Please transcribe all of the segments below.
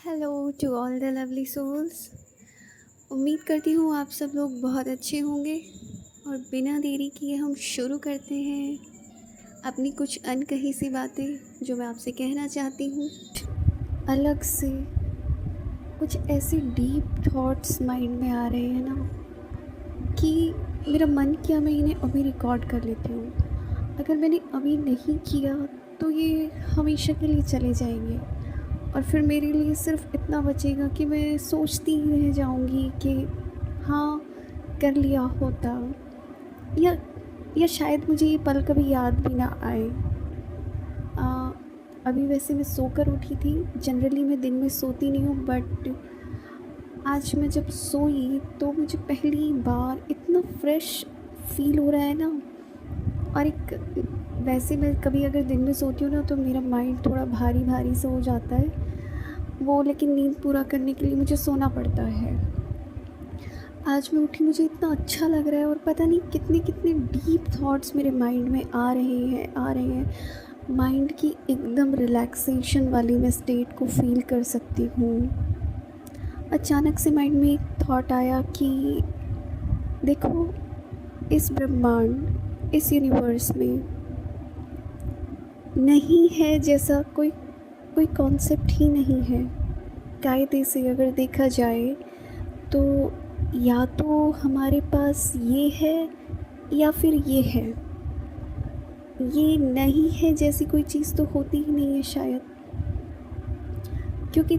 Hello to all the lovely souls. उम्मीद करती हूँ आप सब लोग बहुत अच्छे होंगे और बिना देरी किए हम शुरू करते हैं अपनी कुछ अनकही सी बातें जो मैं आपसे कहना चाहती हूँ। अलग से कुछ ऐसे डीप थॉट्स माइंड में आ रहे हैं ना कि मेरा मन किया मैं इन्हें अभी रिकॉर्ड कर लेती हूँ। अगर मैंने अभी नहीं किया तो ये हमेशा के लिए चले जाएंगे और फिर मेरे लिए सिर्फ इतना बचेगा कि मैं सोचती ही रह जाऊंगी कि हाँ, कर लिया होता, या या शायद मुझे ये पल कभी याद भी ना आए। आ, अभी वैसे मैं सोकर उठी थी। जनरली मैं दिन में सोती नहीं हूँ, बट आज मैं जब सोई तो मुझे पहली बार इतना फ्रेश फील हो रहा है ना। और एक वैसे मैं कभी अगर दिन में सोती हूँ ना तो मेरा माइंड थोड़ा भारी भारी सा हो जाता है वो, लेकिन नींद पूरा करने के लिए मुझे सोना पड़ता है। आज मैं उठी, मुझे इतना अच्छा लग रहा है और पता नहीं कितने कितने डीप थॉट्स मेरे माइंड में आ रहे हैं। माइंड की एकदम रिलैक्सेशन वाली मैं स्टेट को फील कर सकती हूँ। अचानक से माइंड में एक थॉट आया कि देखो, इस ब्रह्मांड, इस यूनिवर्स में नहीं है जैसा कोई कोई कॉन्सेप्ट ही नहीं है। कायदे से अगर देखा जाए तो या तो हमारे पास ये है या फिर ये है। ये नहीं है जैसी कोई चीज़ तो होती ही नहीं है शायद, क्योंकि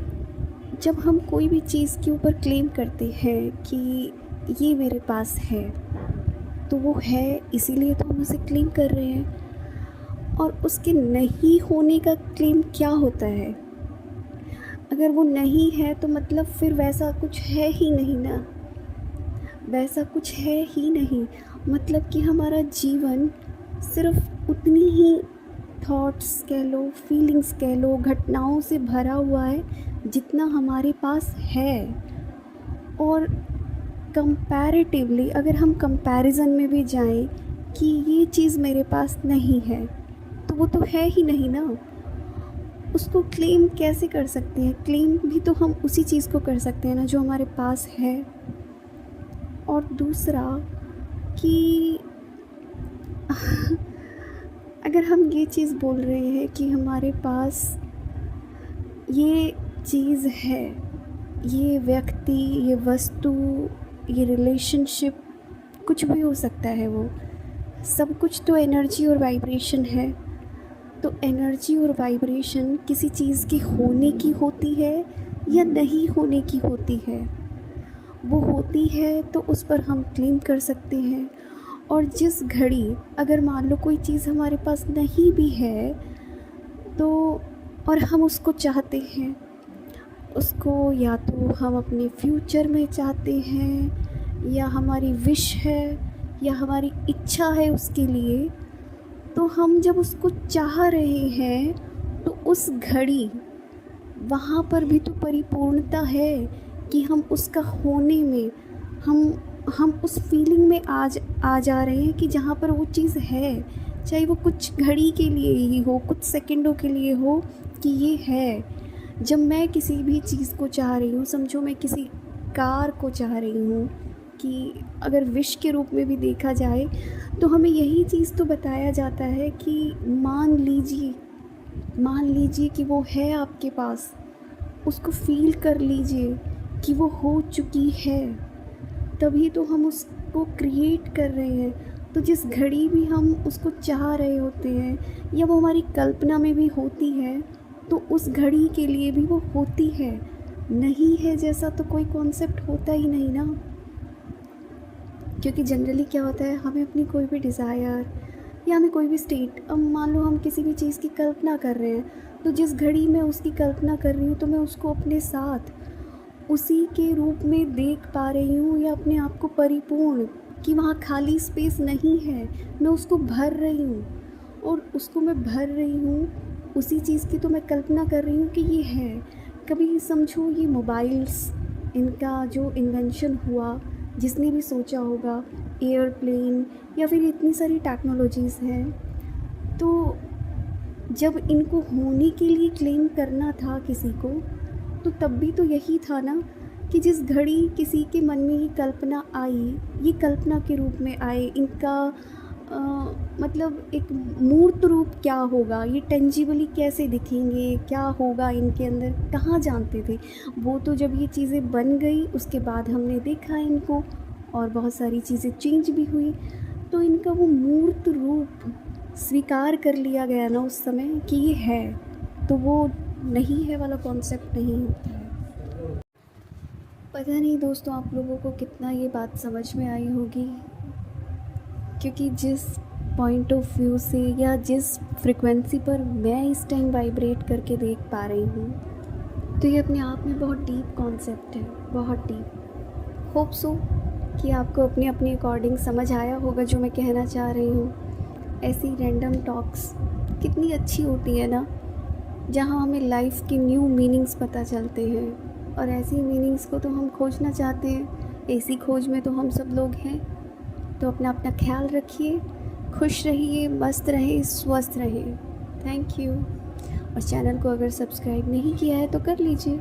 जब हम कोई भी चीज़ के ऊपर क्लेम करते हैं कि ये मेरे पास है तो वो है, इसीलिए तो हम उसे क्लेम कर रहे हैं। और उसके नहीं होने का क्लेम क्या होता है? अगर वो नहीं है तो मतलब फिर वैसा कुछ है ही नहीं ना। वैसा कुछ है ही नहीं, मतलब कि हमारा जीवन सिर्फ उतनी ही थॉट्स कह लो, फीलिंग्स कह लो, घटनाओं से भरा हुआ है जितना हमारे पास है। और कंपैरेटिवली अगर हम कंपैरिजन में भी जाएं कि ये चीज़ मेरे पास नहीं है तो वो तो है ही नहीं ना। उसको क्लेम कैसे कर सकते हैं? क्लेम भी तो हम उसी चीज़ को कर सकते हैं ना जो हमारे पास है। और दूसरा कि अगर हम ये चीज़ बोल रहे हैं कि हमारे पास ये चीज़ है, ये व्यक्ति, ये वस्तु, ये रिलेशनशिप, कुछ भी हो सकता है, वो सब कुछ तो एनर्जी और वाइब्रेशन है। तो एनर्जी और वाइब्रेशन किसी चीज़ के होने की होती है या नहीं होने की होती है। वो होती है तो उस पर हम क्लेम कर सकते हैं। और जिस घड़ी अगर मान लो कोई चीज़ हमारे पास नहीं भी है तो, और हम उसको चाहते हैं, उसको या तो हम अपने फ्यूचर में चाहते हैं या हमारी विश है या हमारी इच्छा है उसके लिए, तो हम जब उसको चाह रहे हैं तो उस घड़ी वहाँ पर भी तो परिपूर्णता है कि हम उसका होने में हम उस फीलिंग में आ जा रहे हैं कि जहाँ पर वो चीज़ है, चाहे वो कुछ घड़ी के लिए ही हो, कुछ सेकंडों के लिए हो, कि ये है। जब मैं किसी भी चीज़ को चाह रही हूँ, समझो मैं किसी कार को चाह रही हूँ, कि अगर विश के रूप में भी देखा जाए तो हमें यही चीज़ तो बताया जाता है कि मान लीजिए कि वो है आपके पास, उसको फील कर लीजिए कि वो हो चुकी है, तभी तो हम उसको क्रिएट कर रहे हैं। तो जिस घड़ी भी हम उसको चाह रहे होते हैं या वो हमारी कल्पना में भी होती है तो उस घड़ी के लिए भी वो होती है। नहीं है जैसा तो कोई कॉन्सेप्ट होता ही नहीं ना। क्योंकि जनरली क्या होता है, हमें अपनी कोई भी डिज़ायर या हमें कोई भी स्टेट, अब मान लो हम किसी भी चीज़ की कल्पना कर रहे हैं, तो जिस घड़ी मैं उसकी कल्पना कर रही हूँ तो मैं उसको अपने साथ उसी के रूप में देख पा रही हूँ, या अपने आप को परिपूर्ण, कि वहाँ खाली स्पेस नहीं है, मैं उसको भर रही हूँ। और उसको मैं भर रही हूँ, उसी चीज़ की तो मैं कल्पना कर रही हूँ कि ये है। कभी समझो ये मोबाइल्स, इनका जो इन्वेंशन हुआ, जिसने भी सोचा होगा, एयरप्लेन या फिर इतनी सारी टेक्नोलॉजीज़ हैं, तो जब इनको होने के लिए क्लेम करना था किसी को, तो तब भी तो यही था ना कि जिस घड़ी किसी के मन में ये कल्पना आई, ये कल्पना के रूप में आए, इनका मतलब एक मूर्त रूप क्या होगा, ये टेंजिबली कैसे दिखेंगे, क्या होगा इनके अंदर, कहाँ जानते थे। वो तो जब ये चीज़ें बन गई उसके बाद हमने देखा इनको, और बहुत सारी चीज़ें चेंज भी हुई, तो इनका वो मूर्त रूप स्वीकार कर लिया गया ना उस समय कि ये है, तो वो नहीं है वाला कॉन्सेप्ट नहीं होता है। पता नहीं दोस्तों आप लोगों को कितना ये बात समझ में आई होगी, क्योंकि जिस पॉइंट ऑफ व्यू से या जिस फ्रिक्वेंसी पर मैं इस टाइम वाइब्रेट करके देख पा रही हूँ, तो ये अपने आप में बहुत डीप कॉन्सेप्ट है, बहुत डीप। होप सो कि आपको अपने अपने अकॉर्डिंग समझ आया होगा जो मैं कहना चाह रही हूँ। ऐसी रैंडम टॉक्स कितनी अच्छी होती है ना, जहाँ हमें लाइफ के न्यू मीनिंग्स पता चलते हैं, और ऐसी मीनिंग्स को तो हम खोजना चाहते हैं, ऐसी खोज में तो हम सब लोग हैं। तो अपना अपना ख्याल रखिए, खुश रहिए, मस्त रहिए, स्वस्थ रहिए। Thank you. और चैनल को अगर सब्सक्राइब नहीं किया है तो कर लीजिए।